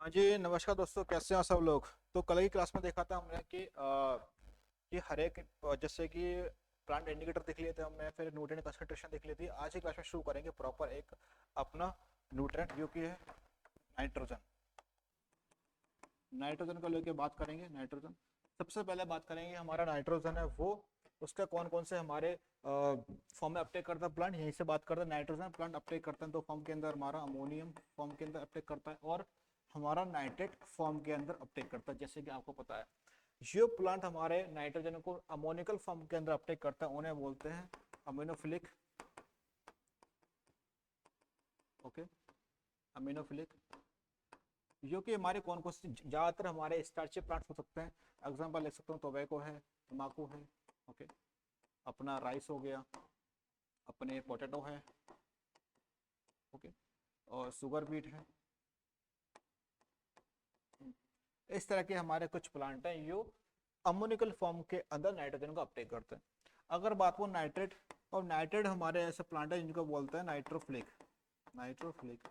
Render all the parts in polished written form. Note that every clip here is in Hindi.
हाँ जी, नमस्कार दोस्तों, कैसे हैं सब लोग। तो कल की क्लास में देखा था हमने कि हर एक जैसे कि प्लांट इंडिकेटर देख लिए थे हमने, फिर न्यूट्रिएंट कंसंट्रेशन देख ली थी। आज की क्लास में शुरू करेंगे प्रॉपर एक अपना न्यूट्रिएंट जो कि है नाइट्रोजन। नाइट्रोजन को लेके बात करेंगे। नाइट्रोजन सबसे पहले बात करेंगे, हमारा नाइट्रोजन है वो उसके कौन कौन से हमारे फॉर्म में अपटेक करता है प्लांट। यहीं से बात करते हैं। नाइट्रोजन प्लांट अपटेक करते हैं तो फॉर्म के अंदर हमारा अमोनियम फॉर्म के अंदर अपटेक करता है, और हमारा नाइट्रेट फॉर्म के अंदर अपटेक करता है। जैसे कि आपको पता है, जो प्लांट हमारे नाइट्रोजन को अमोनिकल फॉर्म के अंदर अपटेक करता है उन्हें बोलते हैं अमीनोफिलिक। ओके, अमीनोफिलिक। जो कि हमारे कौन कौन से ज्यादातर हमारे स्टार्ची प्लांट्स हो सकते हैं। एग्जाम्पल ले सकता हूँ, टोबैको है, तम्बाकू है, ओके, अपना राइस हो गया, अपने पोटैटो है, ओके, और शुगर बीट है। इस तरह के हमारे कुछ प्लांट हैं जो अमोनिकल फॉर्म के अंदर नाइट्रोजन को अपटेक करते हैं। अगर बात हो नाइट्रेट, और नाइट्रेट हमारे ऐसे प्लांट है जिनको बोलते हैं नाइट्रोफ्लिक। नाइट्रोफ्लिक,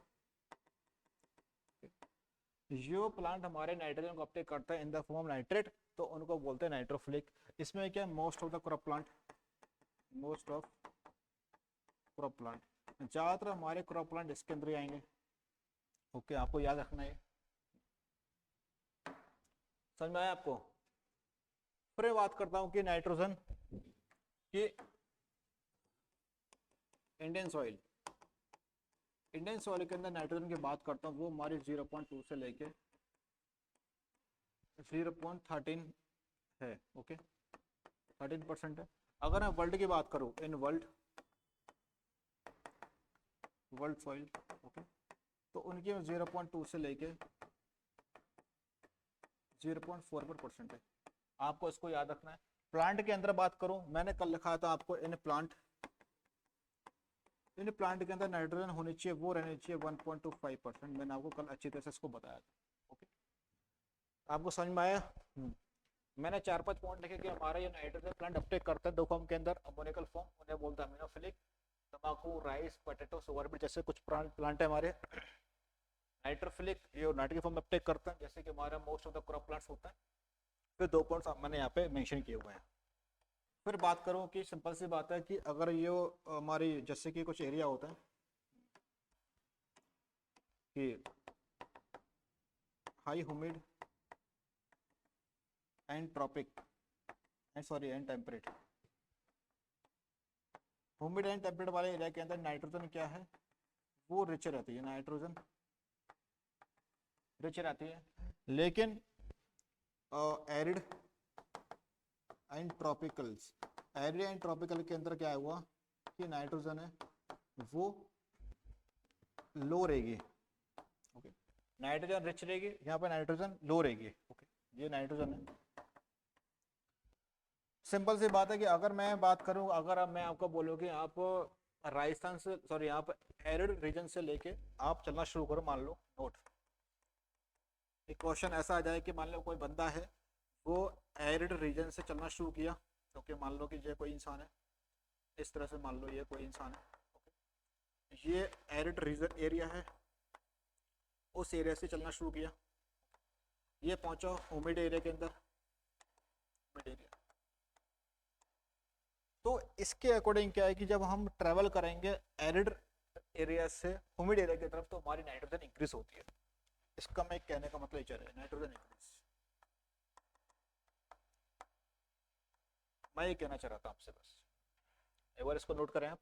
जो प्लांट हमारे नाइट्रोजन को अपटेक करता है इन द फॉर्म नाइट्रेट, तो उनको बोलते हैं नाइट्रोफ्लिक। इसमें क्या, most of the crop plant, most of crop plant, ज्यादातर हमारे क्रॉप प्लांट इसके अंदर ही आएंगे। ओके, आपको याद रखना है। समझ में आया आपको। फिर बात करता हूँ कि नाइट्रोजन की इंडियन सॉइल, इंडियन सॉइल के अंदर नाइट्रोजन की बात करता हूँ, वो हमारी 0.2 से लेके 0.13 है। ओके, 13% है। अगर मैं वर्ल्ड की बात करूँ, in world, world soil, okay, तो उनकी 0.2 से लेके 0.44% है। आपको इसको याद रखना है। प्लांट के अंदर बात करूं, मैंने कल लिखा था आपको, इन प्लांट के अंदर नाइट्रोजन होनी चाहिए, वो रहनी चाहिए 1.25%। मैंने आपको कल अच्छी तरह से इसको बताया था। ओके, आपको समझ में आया। मैंने 4-5 पॉइंट लिखे कि हमारा ये नाइट्रोजन प्लांट अपटेक करता है दो फॉर्म के अंदर, अमोनिकल फॉर्म उन्हें बोलते हैं अमीनोफिलिक। तंबाकू, राइस, पोटैटो, शुगर बीट जैसे कुछ प्लांट है हमारे नाइट्रोफिलिक, ये नाइट्रोजन फॉर्म में अपटेक करते हैं, जैसे कि हमारा most of the crop plants होता है। फिर दो पॉइंट्स मैंने यहाँ पे मेंशन किए हुए हैं। फिर बात करूं कि सिंपल सी बात है कि अगर ये हमारी जैसे कि कुछ एरिया होता है कि high humid and tropic and sorry and temperate, humid and temperate वाले एरिया के अंदर नाइट्रोजन क्या है, वो रिच रहती है। नाइट्रोजन रिच रहती है। लेकिन arid and tropicals, arid and tropical के अंदर क्या हुआ कि नाइट्रोजन है वो लो रहेगी। ओके, नाइट्रोजन रिच रहेगी, यहाँ पे नाइट्रोजन लो रहेगी। ओके, ये नाइट्रोजन है। सिंपल सी बात है कि अगर मैं बात करूं, अगर अब मैं आपको बोलूं कि आप राजस्थान से, सॉरी, आप एरिड रीजन से लेके आप चलना शुरू करो, मान लो नोट, एक क्वेश्चन ऐसा आ जाए कि मान लो कोई बंदा है, वो एरिड रीजन से चलना शुरू किया। ओके, मान लो कि ये कोई इंसान है, इस तरह से मान लो ये कोई इंसान है। ओके, ये एरिड रीजन एरिया है, उस एरिया से चलना शुरू किया, ये पहुंचा ह्यूमिड एरिया के अंदर, ह्यूमिड एरिया। तो इसके अकॉर्डिंग क्या है कि जब हम ट्रेवल करेंगे एरिड एरिया से ह्यूमिड एरिया की तरफ, तो हमारी नाइट्रोजन इंक्रीज होती है। इसका मैं कहने का मतलब ये है, नाइट्रोजन इंक्रीज। मैं ये कहना चाह रहा था आपसे, बस एक बार इसको नोट करें आप।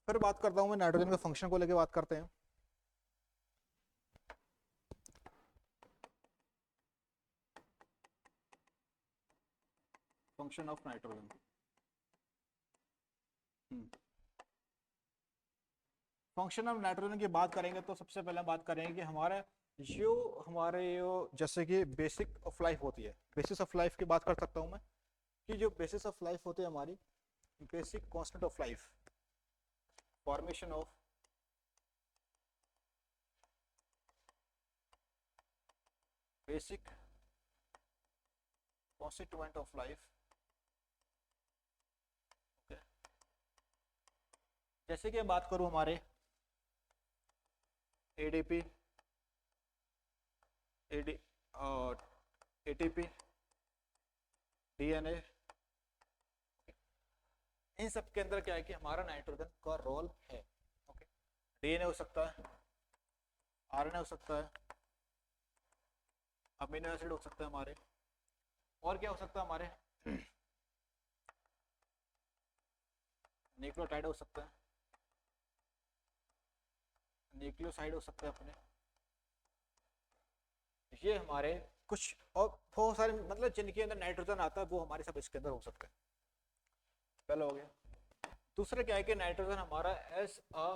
फिर बात करता हूँ मैं नाइट्रोजन के फंक्शन को लेकर बात करते हैं। Function of nitrogen. Function of nitrogen की बात करेंगे तो सबसे पहले बात करेंगे कि हमारे जैसे कि बेसिक ऑफ लाइफ होती है, बेसिस ऑफ लाइफ की बात कर सकता हूँ मैं, कि जो बेसिस ऑफ लाइफ होती है हमारी, basic constant of life, formation of basic constituent of life. Okay, जैसे कि बात करूं हमारे एडीपी, एटीपी, डीएनए, इन सब के अंदर क्या है कि हमारा नाइट्रोजन का रोल है। ओके, डीएनए हो सकता है, आरएनए हो सकता है, अमीनो एसिड हो सकता है हमारे, और क्या हो सकता है हमारे न्यूक्लियोटाइड हो सकता है, न्यूक्लियोसाइड हो सकता है अपने, ये हमारे कुछ और बहुत सारे मतलब जिनके अंदर नाइट्रोजन आता है वो हमारे सब इसके अंदर हो सकते हैं। पहला हो गया। दूसरा क्या है कि नाइट्रोजन हमारा एज अ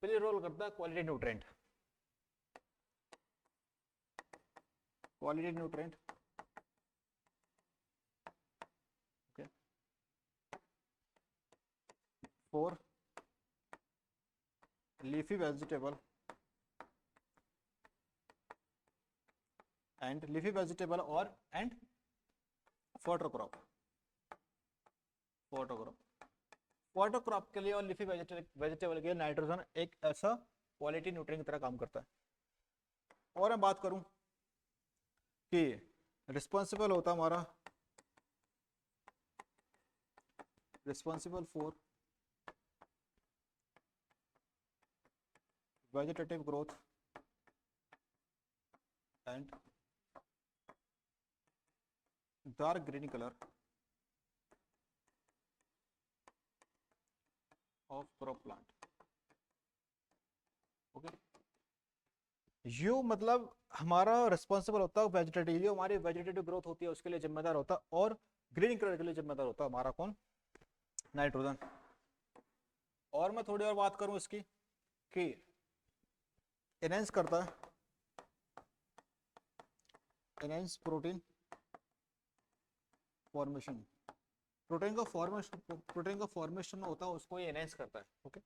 प्ले रोल करता है quality nutrient, quality nutrient. Okay, for leafy vegetable and leafy vegetable और एंड फोटोक्रॉप, फोटोक्रॉप के लिए और लीफी वेजिटेबल के लिए नाइट्रोजन एक ऐसा क्वालिटी न्यूट्रिएंट की तरह काम करता है। और मैं बात करूं कि रिस्पॉन्सिबल होता हमारा, responsible for vegetative growth and dark green colour of crop plant. Okay, you मतलब हमारा रिस्पॉन्सिबल होता है वेजिटेटिव, जो हमारी वेजिटेटिव ग्रोथ होती है उसके लिए जिम्मेदार होता है, और ग्रीन कलर के लिए जिम्मेदार होता है हमारा कौन, नाइट्रोजन। और मैं थोड़ी और बात करूं इसकी कि एनहेंस करता है, एनहेंस प्रोटीन फॉर्मेशन, प्रोटीन का फॉर्मेशन होता है उसको ये एनहेंस करता है। ओके,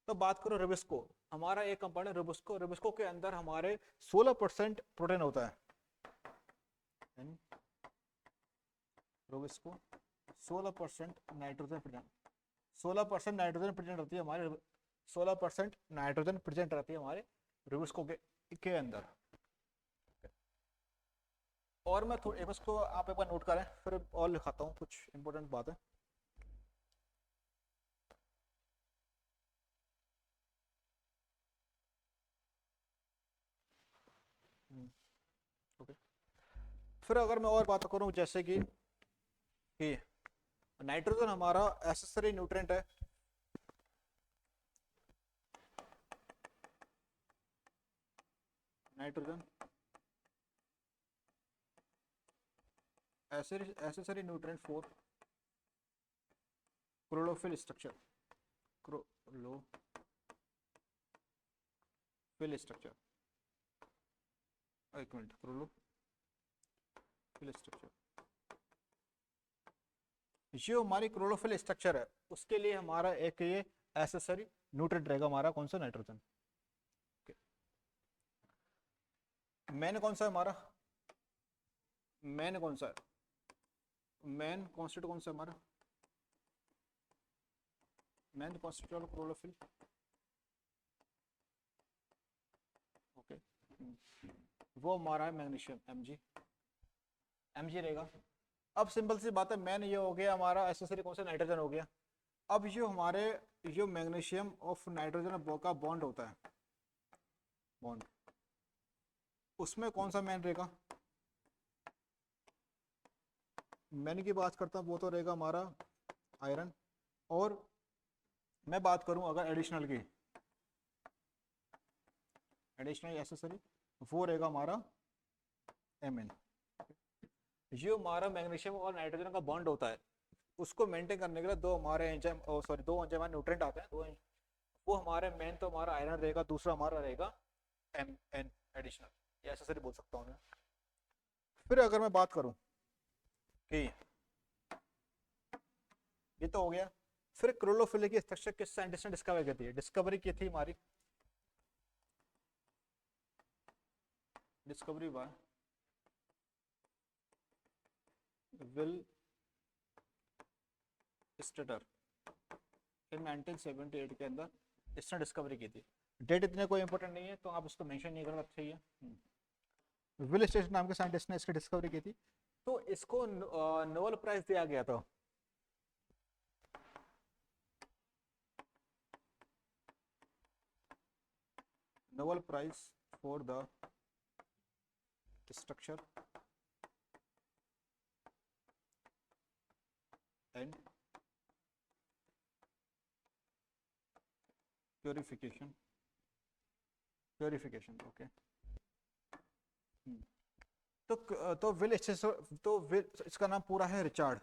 तो बात करो रिबिस्को, हमारा एक कंपाउंड है रिबिस्को, रिबिस्को के अंदर हमारे 16% प्रोटीन होता है, रिबिस्को 16% नाइट्रोजन प्रेजेंट, 16% नाइट्रोजन प्रेजेंट रहती है हमारे, 16% नाइट्रोजन प्रेजेंट रहती है हमारे रिबिस्को के अंदर। और मैं थोड़ा इसको आप एक बार नोट करें, फिर और लिखाता हूँ कुछ इंपॉर्टेंट बात है। ओके, फिर अगर मैं और बात करूं जैसे कि नाइट्रोजन हमारा एसेसरी न्यूट्रिएंट है, nitrogen accessory nutrient for chlorophyll structure, chlorophyll structure, एक मिनट, क्लोरोफिल स्ट्रक्चर, जो हमारी क्लोरोफिल स्ट्रक्चर है उसके लिए हमारा एक ये एसेसरी न्यूट्रिएंट रहेगा हमारा कौन सा, नाइट्रोजन। मेन कौन सा है हमारा, मेन कौन सा है, मेन कॉन्स्टिट्यूट कौन सा हमारा, main constitute of chlorophyll. Okay, वो हमारा है मैग्नीशियम, Mg रहेगा। अब सिंपल सी बात है, मेन ये हो गया हमारा, एसेसरी कौन सा, नाइट्रोजन हो गया। अब जो हमारे जो मैग्नीशियम ऑफ नाइट्रोजन का बॉन्ड होता है, बॉन्ड, उसमें कौन सा मेन रहेगा, मैन की बात करता हूँ वो तो रहेगा हमारा आयरन। और मैं बात करूं अगर एडिशनल की, एडिशनल एसेसरी, वो रहेगा हमारा Mn। जो हमारा मैग्नीशियम और नाइट्रोजन का बॉन्ड होता है उसको मेंटेन करने के लिए दो हमारे एंजाइम, सॉरी दो एंजाइम न्यूट्रिएंट आते हैं, वो हमारे मेन तो हमारा आयरन रहेगा, दूसरा हमारा रहेगा Mn एडिशनल, ये एसेसरी बोल सकता हूँ मैं। फिर अगर मैं बात करूं कि ये तो हो गया, फिर क्लोरोफिल की स्ट्रक्चर किस साइंटिस्ट ने डिस्कवर की थी, डिस्कवरी की थी हमारी, डिस्कवरी बाय विल स्टेटर इन 1978 के अंदर इसने डिस्कवरी की थी। डेट इतने कोई इंपॉर्टेंट नहीं है तो आप उसको मेंशन नहीं करना चाहिए। विल स्टेटर नाम के साइंटिस्ट ने इसकी डिस्कवरी की थी, तो इसको नोबेल प्राइज दिया गया था। Nobel prize for the structure and purification okay. तो विल स्टेटर, तो विल, इसका नाम पूरा है रिचार्ड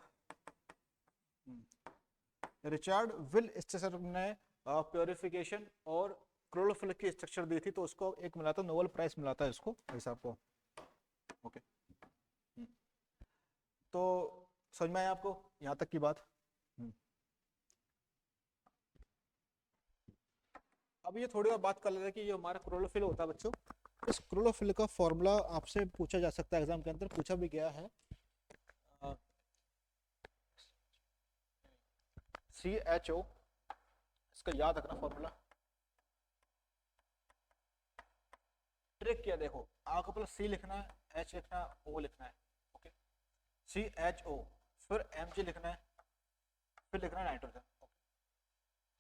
विल स्टेटर ने प्योरिफिकेशन और क्लोरोफिल की स्ट्रक्चर दी थी, तो उसको एक मिला था, नोबेल प्राइज मिला था इसको, ऐसा आपको। ओके, तो समझ में आया आपको यहाँ तक की बात? अब ये थोड़ी और बात कर लेते हैं कि ये हमारा क्लोरोफिल होता है बच्चों। इस क्लोरोफिल का फॉर्मूला आपसे पूछा जा सकता है, एग्जाम के अंदर पूछा भी गया है। CHO, इसका याद रखना फॉर्मूला। ट्रिक क्या देखो, आपको पहले C लिखना है, H लिखना है, O लिखना है। ओके, CHO, फिर Mg लिखना है, फिर लिखना है नाइट्रोजन।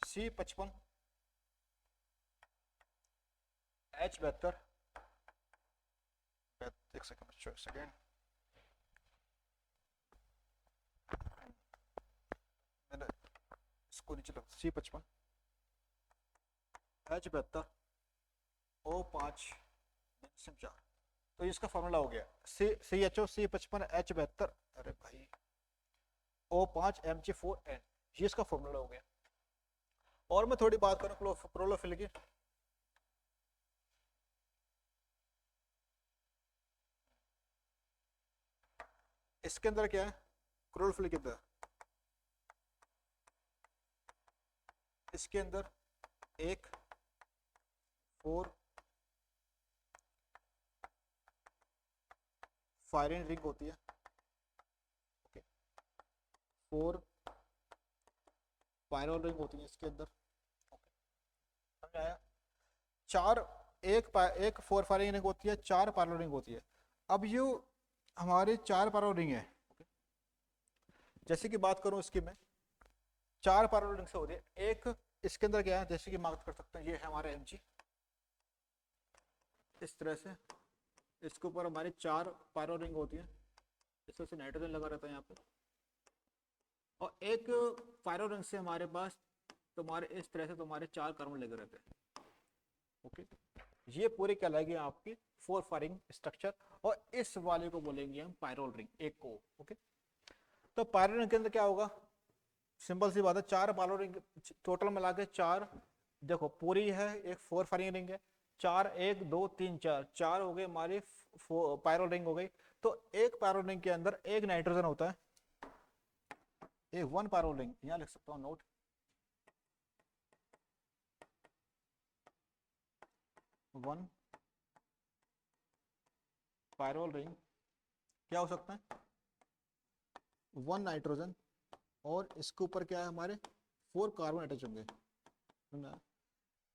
C55, H72, एक सेकेंड, मैंने इसको नीचे लगा, C55, H72, O5, 4। तो इसका फॉर्मूला हो गया CHO, C55, H72, अरे भाई, O5, Mg4n, ये इसका फॉर्मूला हो गया। और मैं थोड़ी बात करूं क्लोरोफिल की। इसके अंदर क्या है क्लोरोफिल के अंदर? इसके अंदर एक 4 फायरिंग रिंग होती है। ओके, 4 पायरो रिंग होती है इसके अंदर। ओके, समझ आया? 4 एक 4 फायरिंग रिंग होती है, 4 पायरो रिंग होती है। अब ये हमारे 4 पायरो रिंग है। जैसे कि बात करूं इसकी मैं, 4 पायरो रिंग से होती है। एक इसके अंदर क्या है, जैसे कि मार्क कर सकते हैं, ये है हमारा Mg, इस तरह से इसके ऊपर हमारी 4 पायरो रिंग होती है, इस वजह से नाइट्रोजन लगा रहता है यहाँ पे। और एक पायरो रिंग से हमारे पास तुम्हारे इस तरह से तुम्हारे 4 कार्बन लगे रहते हैं। ओके, ये पूरी कहलाएगी आपकी 4 फायरिंग स्ट्रक्चर, और इस वाले को बोलेंगे हम पायरोल रिंग, एक को। ओके, तो पायरोल रिंग के अंदर क्या होगा, सिंपल सी बात है, 4 पायरोल रिंग टोटल मिला के 4, देखो पूरी है, एक 4 फायरिंग रिंग है, 4 1 2 3 4 हो गए हमारी पायरोल रिंग हो गई। तो एक पायरोल रिंग के अंदर एक नाइट्रोजन होता है, एक 1 पायरोल रिंग, यहां लिख सकता हूं नोट, 1 पायरोल रिंग क्या हो सकता है, 1 नाइट्रोजन, और इसके ऊपर क्या है हमारे 4 कार्बन अटैच होंगे।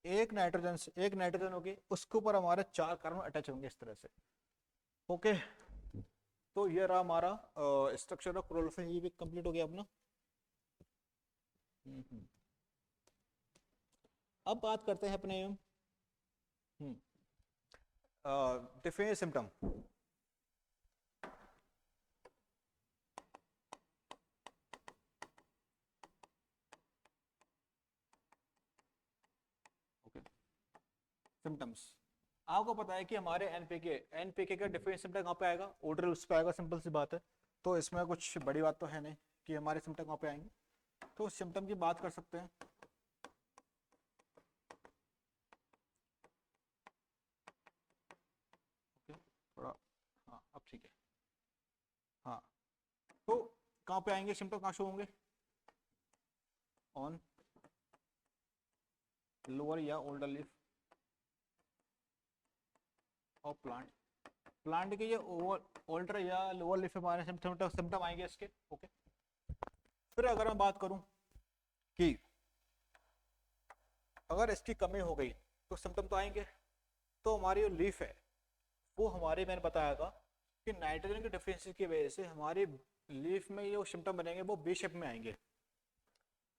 एक नाइट्रोजन होगी, उसके ऊपर हमारे 4 कार्बन अटैच होंगे इस तरह से। ओके, तो ये रहा हमारा स्ट्रक्चर ऑफ क्लोरोफिल, ये भी कंप्लीट हो गया अपना। अब बात करते हैं अपने डिफरेंट सिम्टम। सिम्टम्स, आपको पता है कि हमारे एनपीके का डिफरेंट सिम्टम कहाँ पे आएगा, ओडर उस पे आएगा, सिंपल सी बात है। तो इसमें कुछ बड़ी बात तो है नहीं कि हमारे सिम्टम कहाँ पे आएंगे। तो सिम्टम की बात कर सकते हैं। ओके, थोड़ा, हाँ अब ठीक है। हाँ, तो कहाँ पे आएंगे सिम्टम, कहाँ शो होंगे, ऑन लोअर या older leaf of plant, plant के ये ओल्डर या लोअर लीफ में आने सिम्टम आएंगे इसके। ओके, फिर अगर मैं बात करूं कि अगर इसकी कमी हो गई तो सिम्टम तो आएंगे। तो हमारी जो लीफ है वो हमारी, मैंने बताया था कि नाइट्रोजन की डिफिशियंसी की वजह से हमारी लीफ में ये सिम्टम बनेंगे वो बी शेप में आएंगे।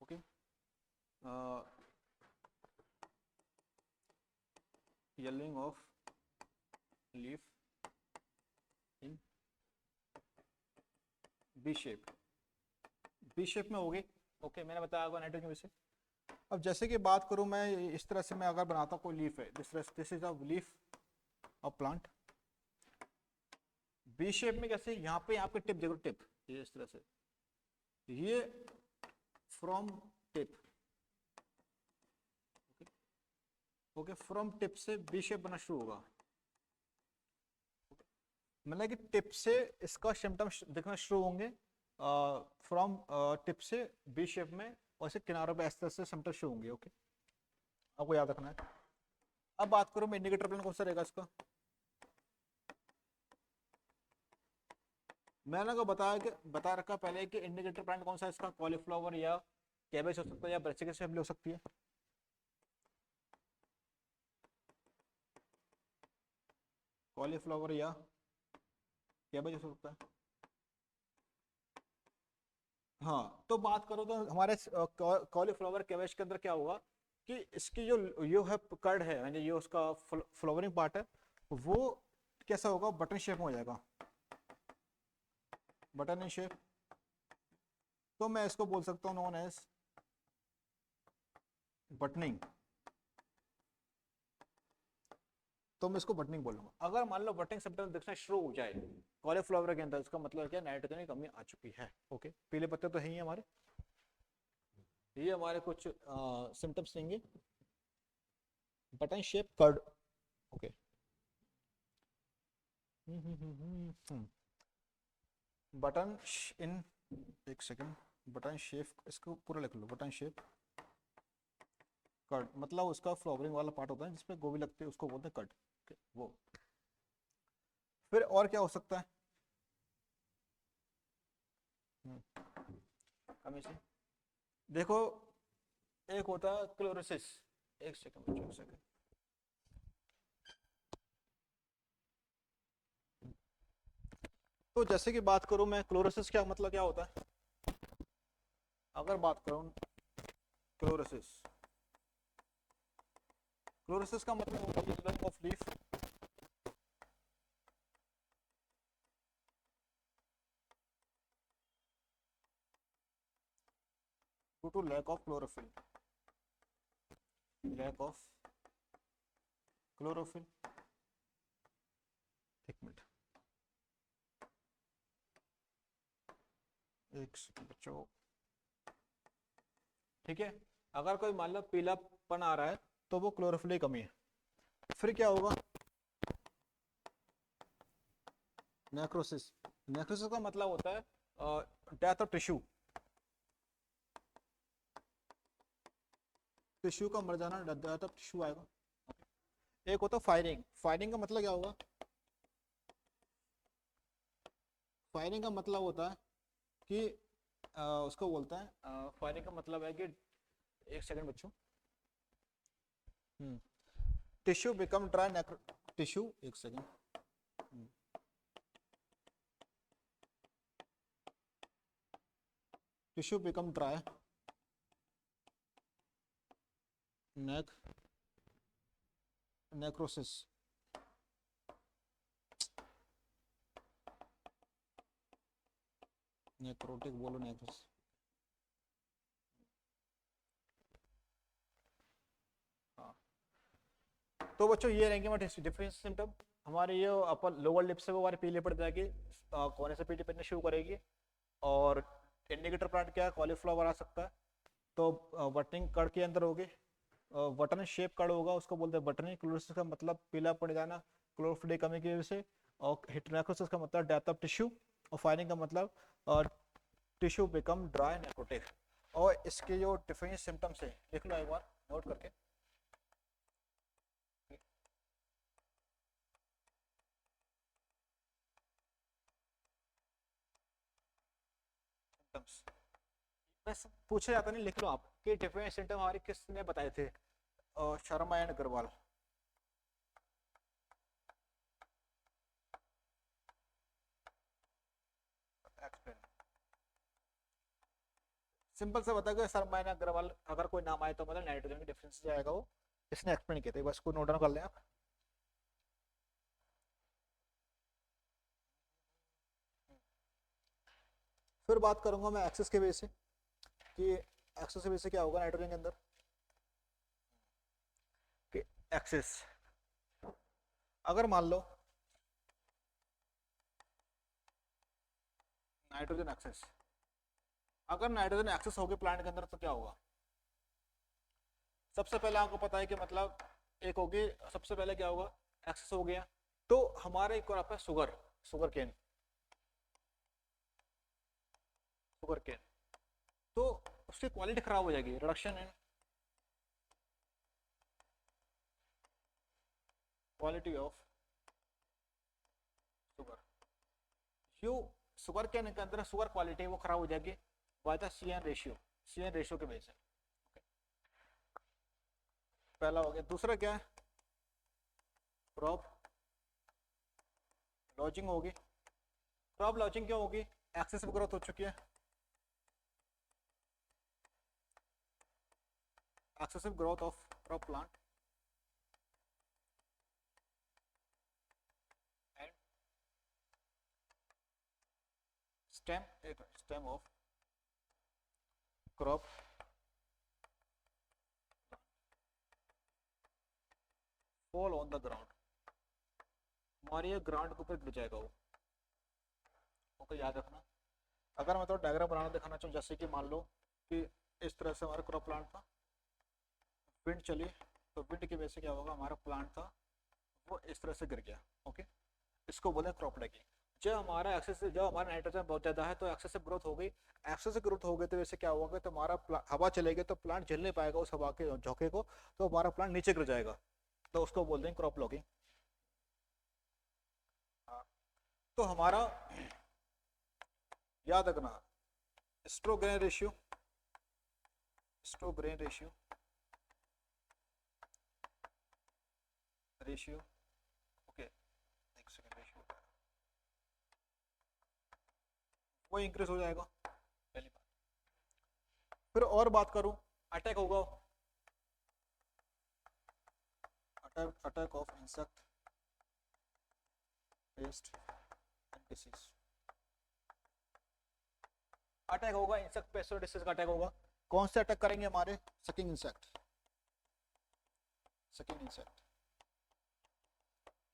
Okay, yellowing of leaf in V shape, V shape में होगी। ओके, मैंने बताया होगा नाइट्रोजन की वजह से। अब जैसे कि बात करूं मैं इस तरह से, मैं अगर बनाता हूं कोई लीफ है, this is a leaf of plant V shape में। कैसे, यहाँ पे टिप देखो, टिप ये इस तरह से, ये from tip, okay, from tip से बी शेप बनना शुरू होगा। मतलब कि टिप से इसका सिम्टम दिखना शुरू होंगे, फ्रॉम टिप से बी शेप में, और से किनारों पे इस तरह से सिम्टम शुरू होंगे। ओके, आपको याद रखना है। अब बात करूं मैं इंडिकेटर प्लांट कौन सा रहेगा इसका। मैंने को बता रखा पहले कि इंडिकेटर प्लांट कौन सा है इसका, कॉलीफ्लावर या कैबेज हो सकता है, या ब्रासिकस फैमिली हो सकती है। कॉलीफ्लावर या कैबेज हो सकता है। हाँ, तो बात करो तो हमारे कॉलीफ्लावर कैबेज के अंदर क्या होगा कि इसकी जो है कर्ड है, यानी ये उसका फ्लावरिंग पार्ट है, वो कैसा होगा, बटन शेप में हो जाएगा, बटन इन शेप। तो मैं इसको बोल सकता हूँ नॉन एज बटनिंग। तो मैं इसको बटनिंग बोलूंगा। अगर मान लो बटनिंग सिम्टम दिखना शुरू हो जाए कॉलीफ्लावर के अंदर, इसका मतलब क्या, नाइट्रोजन की कमी आ चुकी है। ओके, पीले पत्ते तो है ही हमारे, ये हमारे कुछ सिम्टम्स देंगे। Button shape curd. Okay, button in, एक सेकंड, बटन शेप, इसको पूरा लिख लो, बटन शेप कर्ड, मतलब उसका फ्लावरिंग वाला पार्ट होता है जिसमें गोभी लगती है, उसको बोलते हैं कर्ड। okay, वो। फिर और क्या हो सकता है, कमी से देखो, एक होता है क्लोरोसिस। एक सेकंड बच्चों, एक सेकंड। तो जैसे कि बात करूं मैं, क्लोरोसिस क्या मतलब क्या होता है। अगर बात करूं क्लोरोसिस, क्लोरोसिस का मतलब होता है lack of leaf due to lack of chlorophyll, lack of chlorophyll. एक मिनट, एक सेकंड बच्चों। ठीक है, अगर कोई मान लो पीलापन आ रहा है तो वो क्लोरोफिल की कमी है। फिर क्या होगा, नेक्रोसिस। नेक्रोसिस का मतलब होता है डेथ ऑफ टिश्यू, टिश्यू का मर जाना, डेथ ऑफ टिश्यू आएगा। एक होता है फायरिंग। फायरिंग का मतलब क्या होगा, फायरिंग का मतलब होता है कि उसको बोलता है, फायरिंग का मतलब है कि, एक सेकंड बच्चों, टिश्यू बिकम ड्राई, टिश्यू, एक second, tissue become dry, necrosis. Necrotic बोलो, नेक्रोसिस। हाँ, तो बच्चों ये रहेंगे हमारे डिफरेंट सिम्टम। हमारे ये अपर लोअर लिप से वो हमारे पीले पड़ जाएगी, कोने से पीली पड़ने शुरू करेगी। और इंडिकेटर प्लांट क्या है, कॉलीफ्लावर आ सकता है। तो बटनिंग कड़ के अंदर होगी, बटन शेप कड़ होगा, उसको बोलते हैं बटनिंग। क्लोरोसिस का मतलब पीला पड़ जाना क्लोरोफिल की कमी की वजह से। और नेक्रोसिस का मतलब डेथ ऑफ टिश्यू। और फायरिंग का मतलब टिश्यू बिकम ड्राई, नेक्रोटिक। और इसके जो डिफरेंट सिम्टम्स है लिख लो एक बार नोट करके। सिम्टम्स, बस पूछा जाता नहीं, लिख लो आप कि डिफेंस सिम्टम हमारे किसने बताए थे, शर्मा एंड अग्रवाल। सिंपल सा बता गया शर्मा एंड अग्रवाल, अगर कोई नाम आए तो मतलब नाइट्रोजन की डिफरेंस जाएगा वो, इसने एक्सप्लेन किया था, बस को नोट डाउन कर लें आप। फिर बात करूंगा मैं एक्सेस के बेस से कि एक्सेस के बेस से क्या होगा नाइट्रोजन के अंदर कि एक्सेस, अगर मान लो नाइट्रोजन एक्सेस, अगर नाइट्रोजन एक्सेस होगी प्लांट के अंदर तो क्या होगा, सबसे पहले आपको पता है कि मतलब एक होगी, सबसे पहले क्या होगा, एक्सेस हो गया तो हमारे एक क्रॉप है sugar, sugarcane, sugarcane, तो उसकी क्वालिटी खराब हो जाएगी, reduction in quality of sugar, जो शुगर केन के अंदर शुगर क्वालिटी वो खराब हो जाएगी by the C N ratio, C N ratio के बेस है, पहला हो गया। दूसरा क्या है, क्रॉप लॉजिंग होगी, क्रॉप लॉजिंग क्यों होगी, एक्सेसिव ग्रोथ हो चुकी है, excessive growth of crop plant and stem of crop fall on the ground, हमारे ये ग्राउंड के ऊपर गिर जाएगा वो, ओके याद रखना। अगर मैं तो डायग्राम बनाना दिखाना चाहूँ, जैसे कि मान लो कि इस तरह से हमारा क्रॉप प्लांट था, विंड चली तो विंड की वजह से क्या होगा, हमारा प्लांट था वो इस तरह से गिर गया, ओके, इसको बोले क्रॉप लैगिंग। जब हमारा एक्सेसिव, जब हमारा नाइट्रोजन बहुत ज़्यादा है तो एक्सेसिव ग्रोथ हो गई, एक्सेसिव ग्रोथ हो गई तो वैसे क्या होगा, तो हमारा हवा चलेगी तो प्लांट झेल नहीं पाएगा उस हवा के झोंके को, तो हमारा प्लांट नीचे गिर जाएगा, तो उसको बोलते हैं क्रॉप लॉगिंग। तो हमारा याद रखना स्ट्रोग्रेन रेशियो, स्ट्रोग्रेन रेशियो, रेशियो ओके, एक सेकंड, रेशियो वो इंक्रीज हो जाएगा, पहली बात। फिर और बात करूं, अटैक होगा, attack of insect pest and disease, attack होगा इंसेक्ट पेस्ट और डिसीज का अटैक होगा। कौन से अटैक करेंगे, हमारे सकिंग इंसेक्ट, सकिंग इंसेक्ट।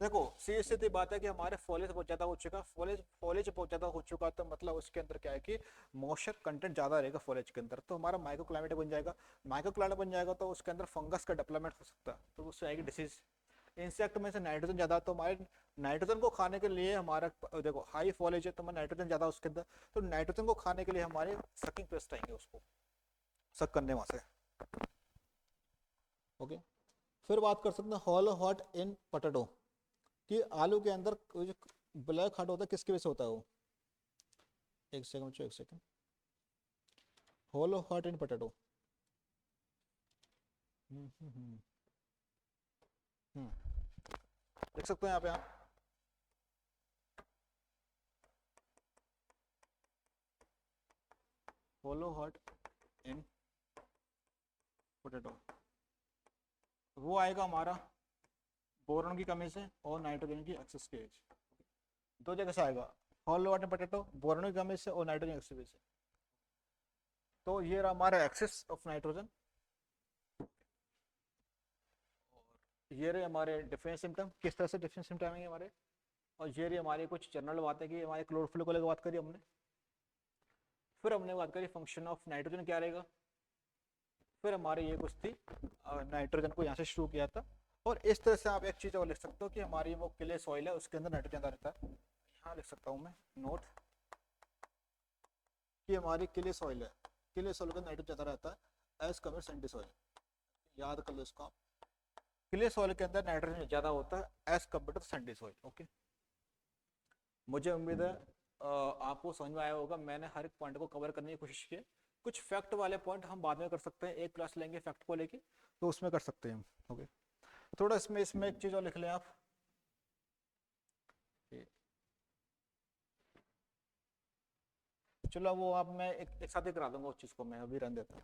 देखो सीधी सीधी बात है कि हमारे फॉलेज बहुत ज्यादा हो चुका, फॉलेज बहुत ज्यादा हो चुका, तो मतलब उसके अंदर क्या है कि मॉइस्चर कंटेंट ज्यादा रहेगा फॉलेज के अंदर, तो हमारा माइक्रो क्लाइमेट बन जाएगा, माइक्रो क्लाइमेट बन जाएगा तो उसके अंदर फंगस का डेवलपमेंट हो सकता है, तो उससे आएगी डिसीज। इंसेक्ट में से नाइट्रोजन ज्यादा, तो हमारे नाइट्रोजन को खाने के लिए हमारा देखो हाई फॉलेज है तो हमारा नाइट्रोजन ज्यादा उसके अंदर, तो नाइट्रोजन को खाने के लिए हमारे सकिंग पेस्ट आएंगे उसको सक करने वहां से, ओके। फिर बात कर सकते हैं हॉलो हॉट इन पोटैटो, कि आलू के अंदर जो ब्लैक हार्ट होता है किसकी वजह से होता है वो, एक सेकंड, एक second, hollow heart in potato, देख सकते हैं यहाँ पे आप, होलो हार्ट इन पोटैटो, वो आएगा हमारा बोरॉन की कमी से और नाइट्रोजन की एक्सेस के एज, दो जगह से आएगा, होलो हार्ट इन पोटैटो बोरॉन की कमी से और नाइट्रोजन एक्सेस से। तो ये रहा हमारा एक्सेस ऑफ नाइट्रोजन, ये रहे हमारे डिफरेंस सिम्टम, किस तरह से डिफरेंस सिम्टम आएंगे हमारे, और ये रही हमारी कुछ जनरल बात है कि हमारे क्लोरोफिल को लेकर बात करी हमने, फिर हमने बात करी फंक्शन ऑफ नाइट्रोजन क्या रहेगा, फिर हमारी ये कुछ थी नाइट्रोजन को यहाँ से शुरू किया था। और इस तरह से आप एक चीज़ और लिख सकते हो कि हमारी वो क्ले सॉइल है उसके अंदर नाइट्रोजन रहता है, यहाँ लिख सकता हूँ मैं नोट कि हमारी क्ले सॉइल है, क्ले सॉइल का नाइट्रोजन ज़्यादा रहता है एज कम्पेयर सैंडी सॉइल, याद कर लो इसको आप, क्ले सॉइल के अंदर नाइट्रोजन ज़्यादा होता है as compared to sandy soil, okay. मुझे उम्मीद है आपको समझ में आया होगा। मैंने हर एक पॉइंट को कवर करने की कोशिश की है। कुछ फैक्ट वाले पॉइंट हम बाद में कर सकते हैं, एक क्लास लेंगे फैक्ट को लेके तो उसमें कर सकते हैं हम। ओके, थोड़ा इसमें एक चीज़ और लिख लें आप। चलो वो आप मैं एक साथ ही करा दूंगा उस चीज़ को, मैं अभी रहने देता हूँ।